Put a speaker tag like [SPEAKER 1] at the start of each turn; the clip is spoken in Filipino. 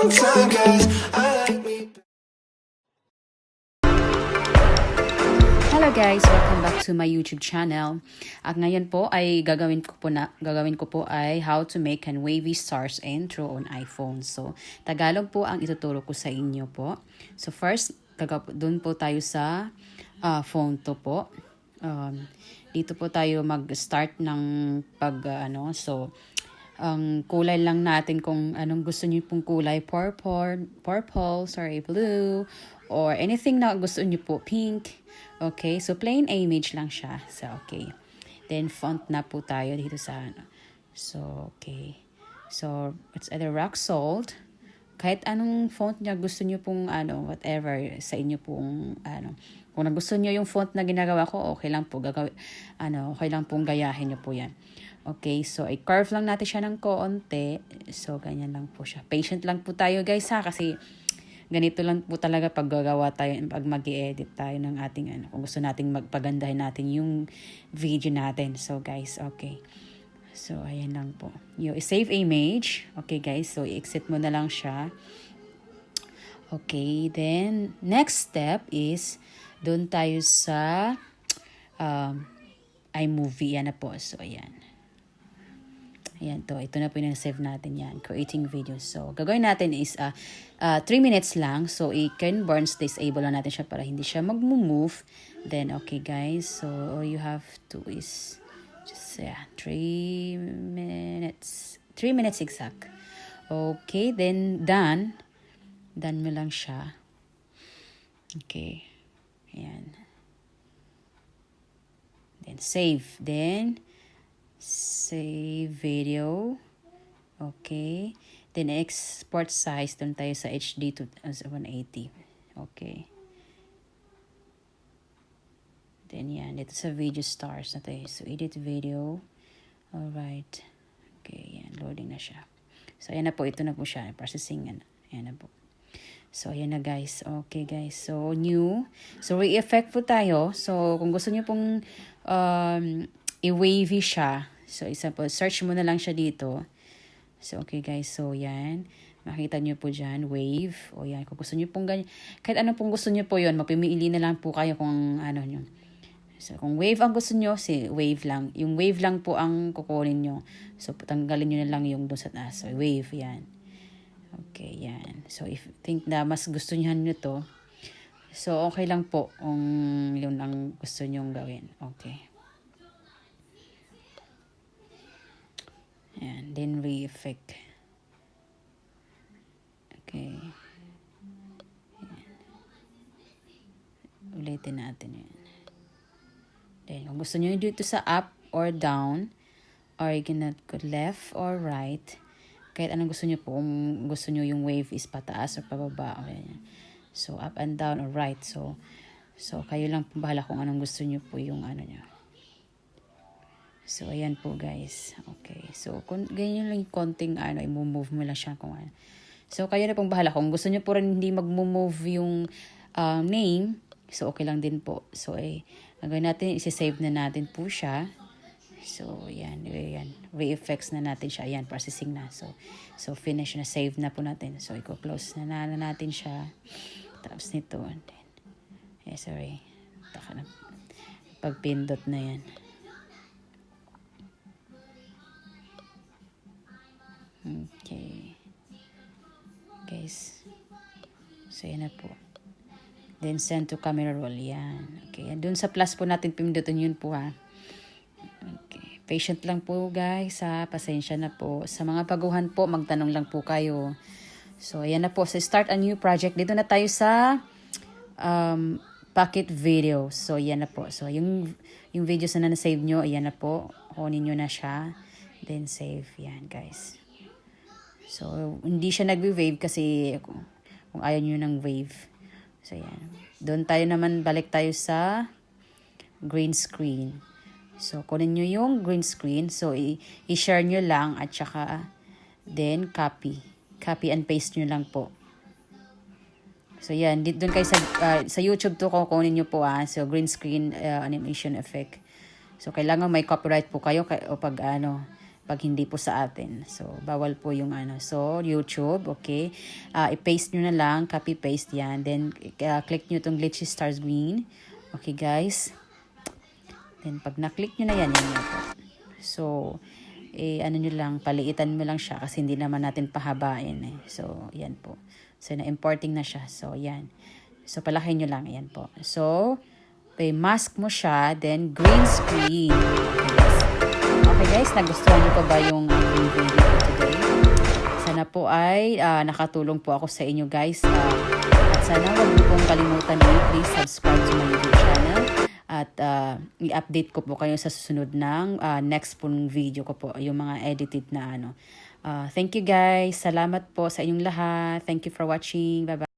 [SPEAKER 1] long time, 'cause I like me.
[SPEAKER 2] Hello guys, welcome back to my YouTube channel. At ngayon po ay gagawin ko po ay how to make an wavy stars intro on iPhone. So, Tagalog po ang ituturo ko sa inyo po. So, first, doon po tayo sa phone to po. Dito po tayo mag-start ng So, ang kulay lang natin kung anong gusto niyo pong kulay, blue, or anything na gusto niyo po, pink. Okay, so plain image lang siya. So, okay. Then, font na po tayo dito sa So, okay. So, it's either rock salt. Kahit anong font niya gusto niyo pong whatever sa inyo pong Kung nagusto niyo yung font na ginagawa ko, okay lang po okay lang pong gayahin niyo po 'yan. Okay, so i-curve lang natin siya ng konti. So, ganyan lang po siya. Patient lang po tayo guys ha, kasi ganito lang po talaga pag gagawa tayo, pag mag-i-edit tayo ng ating kung gusto nating magpagandahin natin yung video natin. So guys, okay. So, ayan lang po. Yung save image. Okay guys, so i-exit mo na lang siya. Okay, then next step is doon tayo sa iMovie. Yan na po. So, ayan. Ayan to. Ito na po yung save natin yan. Creating videos. So, gagawin natin is 3 minutes lang. So, i-can burns disable lang natin siya para hindi siya mag-move. Then, okay guys. So, all you have to is just 3 minutes. 3 minutes exact. Okay. Then, done. Done mo lang siya. Okay. Ayan. Then, save. Then, save video. Okay. Then, export size. Doon tayo sa HD to 180. Okay. Then, yan. Dito sa video stars na tayo. So, edit video. Alright. Okay. Yan. Loading na siya. So, ayan na po. Ito na po siya. Processing. Ayan na po. So, ayan na guys. Okay guys. So, new. So, re-effect po tayo. So, kung gusto niyo pong i-wavy siya. So, example, search mo na lang siya dito. So, okay guys. So, yan. Makita nyo po dyan. Wave. O yan. Kung gusto nyo pong ganyan. Kahit ano pong gusto nyo po yun. Mapimili na lang po kayo kung ano nyo. So, kung wave ang gusto nyo, wave lang. Yung wave lang po ang kukunin nyo. So, tanggalin nyo na lang yung doon sa taas. So, wave. Yan. Okay, yan. So, if you think na mas gusto nyo to, so, okay lang po kung yun ang gusto nyo gawin. Okay. Yan. Then, re-effect. Okay. Yan. Ulitin natin yan. Then, kung gusto nyo dito sa up or down, or you can go left or right, kahit anong gusto nyo po, kung gusto nyo yung wave is pataas or pababa. Okay. So, up and down or right. So kayo lang po bahala kung anong gusto nyo po yung nyo. So, ayan po guys. Okay. So, kung ganyan lang yung konting i-move mo lang siya kung ano. So, kayo na pong bahala. Kung gusto nyo po rin hindi mag-move yung name, so okay lang din po. So, gagawin natin, isi-save na natin po siya. So, yan. Re-effects na natin siya. Ayan, processing na. So finish na. Save na po natin. So, i-close na natin siya. Tapos nito. Sorry. Taka na. Pagpindot na yan. Okay. Guys. So, yan na po. Then, send to camera roll. Yan. Okay. Doon sa plus po natin pindutin yun po ha. Okay. Patient lang po guys ha. Pasensya na po. Sa mga baguhan po, magtanong lang po kayo. So, ayan na po. So, start a new project. Dito na tayo sa pocket video. So, ayan na po. So, yung videos na na-save nyo, ayan na po. Kunin nyo na siya. Then, save. Yan guys. So, hindi siya nag-wave kasi kung ayaw nyo ng wave. So, yan. Doon tayo naman, balik tayo sa green screen. So, kunin nyo yung green screen. So, i-share nyo lang at saka then copy. Copy and paste nyo lang po. So, yan. Doon kayo sa YouTube to kukunin nyo po So, green screen animation effect. So, kailangan may copyright po kayo o pag pag hindi po sa atin. So, bawal po yung ano. So, YouTube, okay. I-paste nyo na lang, copy-paste yan. Then, click nyo itong glitchy stars green. Okay, guys. Then, pag na-click nyo na yan, yan po. So, ano nyo lang, paliitan mo lang siya kasi hindi naman natin pahabain eh. So, yan po. So, na-importing na siya. So, yan. So, palakin nyo lang. Yan po. So, mask mo siya, then green screen. Okay guys, nagustuhan niyo pa ba yung video ko today? Sana po ay nakatulong po ako sa inyo guys. At sana huwag niyo pong kalimutan na please subscribe to my YouTube channel. At i-update ko po kayo sa susunod ng next pong video ko po. Yung mga edited na ano. Thank you guys. Salamat po sa inyong lahat. Thank you for watching. Bye-bye.